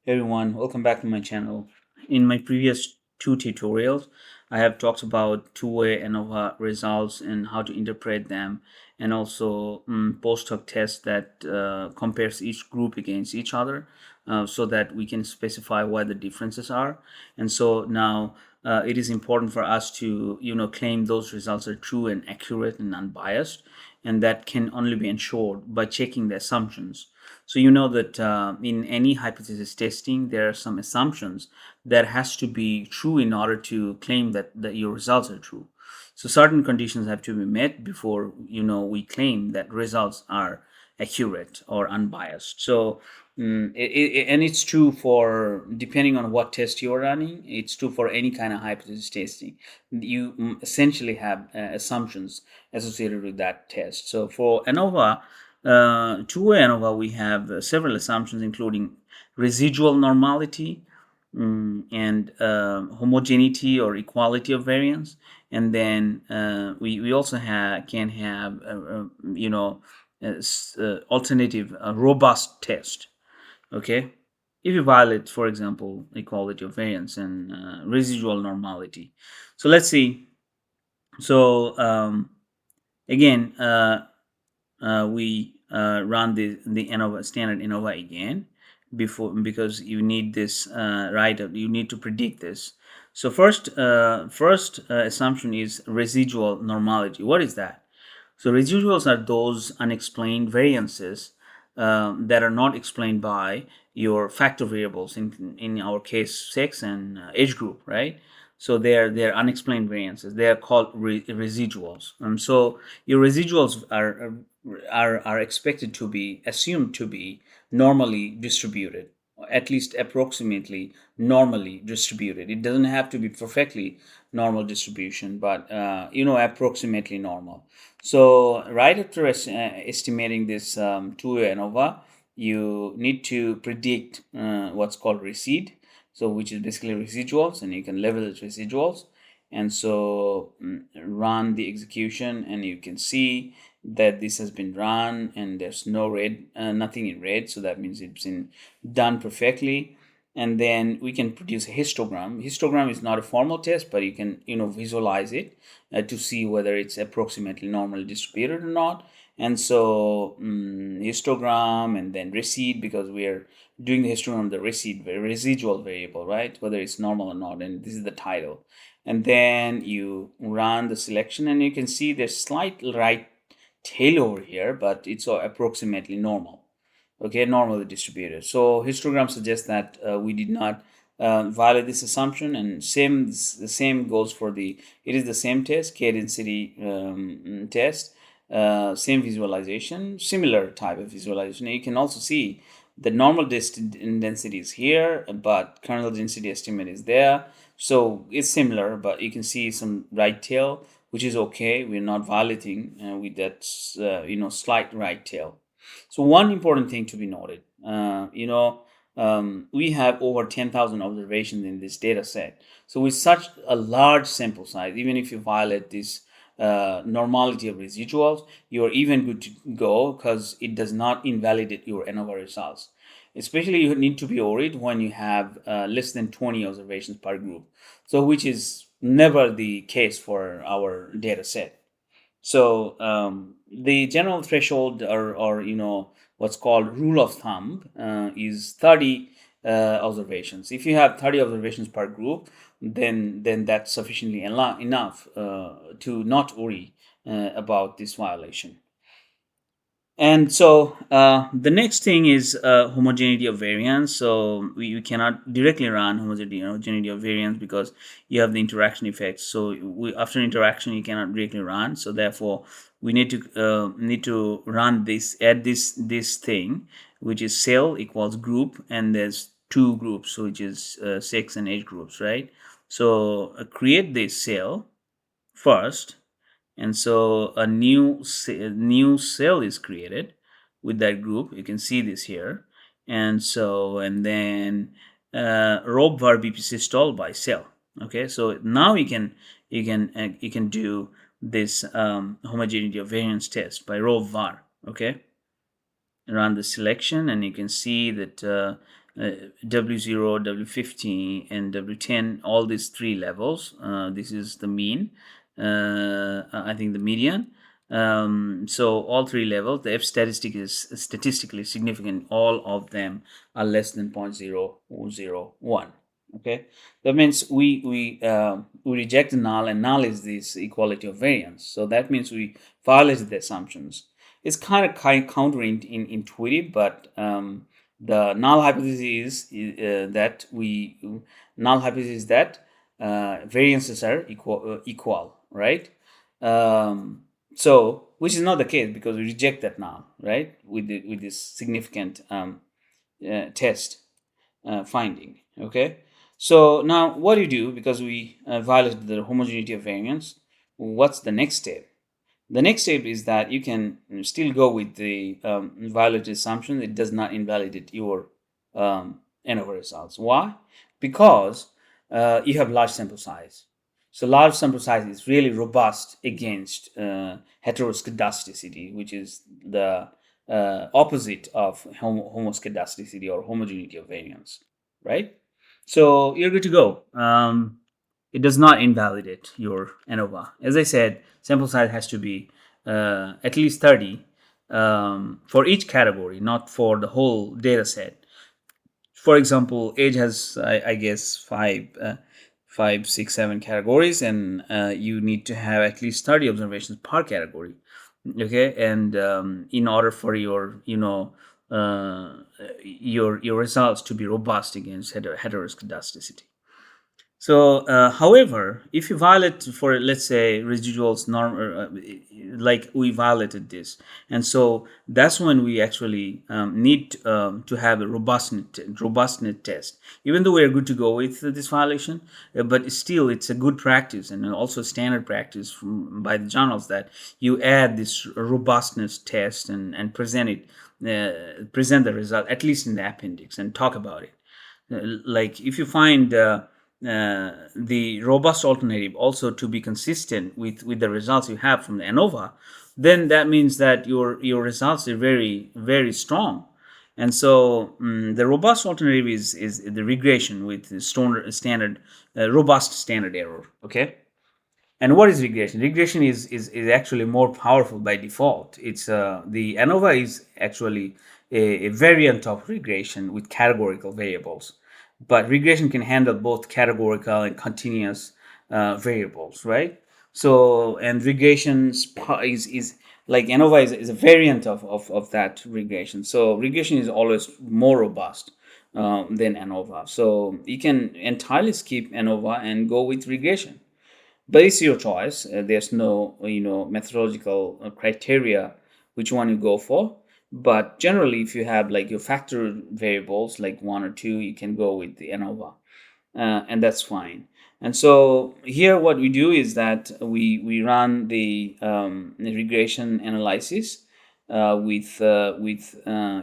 Hey everyone, welcome back to my channel. In my previous two tutorials, I have talked about two-way ANOVA results and how to interpret them, and also post hoc tests that compares each group against each other, so that we can specify what the differences are. And so now it is important for us to claim those results are true and accurate and unbiased, and that can only be ensured by checking the assumptions. So you know that in any hypothesis testing, there are some assumptions that has to be true in order to claim that your results are true. So certain conditions have to be met before we claim that results are accurate or unbiased. So and it's true for depending on what test you're running. It's true for any kind of hypothesis testing. You essentially have assumptions associated with that test. So for ANOVA, two-way ANOVA, we have several assumptions, including residual normality, and homogeneity or equality of variance. And then we also can have alternative robust test. Okay, if you violate, for example, equality of variance and residual normality. So let's see. So again, we run the ANOVA standard ANOVA again because you need this you need to predict this. So first assumption is residual normality. What is that? So residuals are those unexplained variances that are not explained by your factor variables, in our case sex and age group, right? So they're unexplained variances. They are called residuals. So your residuals are expected to be assumed to be normally distributed, or at least approximately normally distributed. It doesn't have to be perfectly normal distribution, but approximately normal. So right after estimating this two-way ANOVA, you need to predict what's called reseed, so which is basically residuals, and you can level its residuals. And so run the execution, and you can see that this has been run and there's no red, nothing in red, so that means it's been done perfectly. And then we can produce a histogram. Histogram is not a formal test, but you can visualize it to see whether it's approximately normally distributed or not. And so histogram and then reseed, because we are doing the histogram of the reseed residual variable, right, whether it's normal or not, and this is the title. And then you run the selection, and you can see there's slight right tail over here, but it's approximately normal. Okay, normally distributed. So histogram suggests that we did not violate this assumption, and the same goes for it is the same test, K density test, same visualization, similar type of visualization. You can also see the normal density is here, but kernel density estimate is there. So it's similar, but you can see some right tail, which is okay. We're not violating with that slight right tail. So one important thing to be noted, we have over 10,000 observations in this data set. So with such a large sample size, even if you violate this normality of residuals, you are even good to go, because it does not invalidate your ANOVA results. Especially you need to be worried when you have less than 20 observations per group, so which is never the case for our data set. So the general threshold, or what's called rule of thumb, is 30 observations. If you have 30 observations per group, then that's sufficiently enough to not worry about this violation. And so the next thing is homogeneity of variance. So we cannot directly run homogeneity of variance, because you have the interaction effects. So after interaction, you cannot directly run. So therefore, we need to run this, add this thing, which is cell equals group, and there's two groups, so which is sex and age groups, right? So create this cell first, and so a new cell is created with that group. You can see this here. And then rob var bp systol by cell. Okay, so now you can do this homogeneity of variance test by rob var. Okay, run the selection, and you can see that W0, W50, and W10, all these three levels. This is the mean, I think the median. So all three levels, the F statistic is statistically significant. All of them are less than 0.001. Okay, that means we reject the null, and null is this equality of variance. So that means we violated the assumptions. It's kind of counterintuitive, but the null hypothesis is that variances are equal, right? So which is not the case, because we reject that null, right, with this significant test finding. Okay, so now what do you do, because we violated the homogeneity of variance? What's the next step? The next step is that you can still go with the violated assumption. It does not invalidate your ANOVA results. Why? Because you have large sample size. So large sample size is really robust against heteroscedasticity, which is the opposite of homoscedasticity or homogeneity of variance, right? So you're good to go. It does not invalidate your ANOVA. As I said, sample size has to be at least 30 for each category, not for the whole data set. For example, age has, I guess, five, six, seven categories, and you need to have at least 30 observations per category. Okay, and in order for your, your results to be robust against heteroscedasticity. So, however, if you violate, for let's say, residuals norm, like we violated this, and so that's when we actually need to have a robustness test. Even though we are good to go with this violation, but still it's a good practice and also standard practice by the journals that you add this robustness test and present the result at least in the appendix and talk about it. Like if you find the robust alternative also to be consistent with the results you have from the ANOVA, then that means that your results are very, very strong. And so the robust alternative is the regression with the standard robust standard error. Okay. And what is regression? Regression is actually more powerful by default. It's the ANOVA is actually a variant of regression with categorical variables, but regression can handle both categorical and continuous variables, right? So, and regression is like ANOVA is a variant of that regression. So regression is always more robust than ANOVA. So you can entirely skip ANOVA and go with regression, but it's your choice. There's no methodological criteria which one you go for. But generally, if you have like your factor variables like one or two, you can go with the ANOVA, and that's fine. And so here, what we do is that we run the regression analysis with I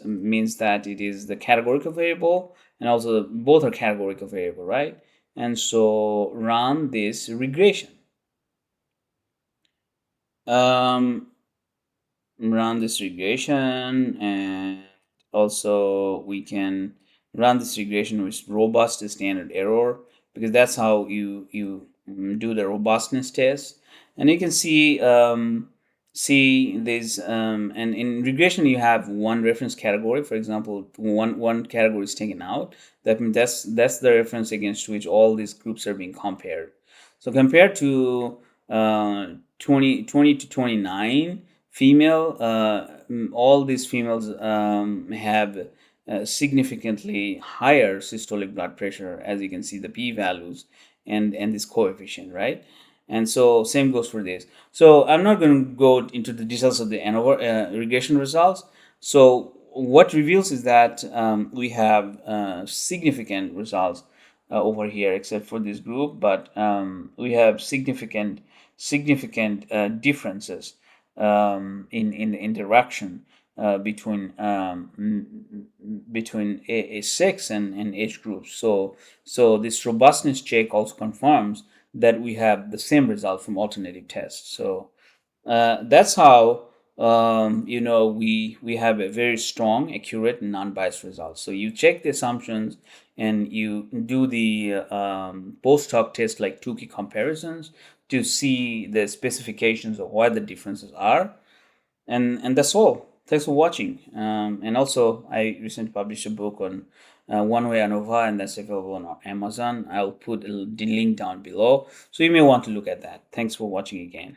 means that it is the categorical variable, and also both are categorical variable, right? And so run this regression. Run this regression, and also we can run this regression with robust standard error, because that's how you do the robustness test. And you can see this and in regression you have one reference category. For example, one category is taken out. That means that's the reference against which all these groups are being compared. So compared to 20 to 29 female, all these females have significantly higher systolic blood pressure, as you can see the p-values and this coefficient, right? And so same goes for this. So I'm not going to go into the details of the ANOVA regression results. So what reveals is that we have significant results over here, except for this group, but we have significant differences in the interaction between a sex and age groups. So this robustness check also confirms that we have the same result from alternative tests. So that's how we have a very strong, accurate, and non-biased result. So you check the assumptions and you do the post hoc test, like two key comparisons, to see the specifications of what the differences are, and that's all. Thanks for watching. And also, I recently published a book on One-Way ANOVA, and that's available on Amazon. I'll put the link down below, so you may want to look at that. Thanks for watching again.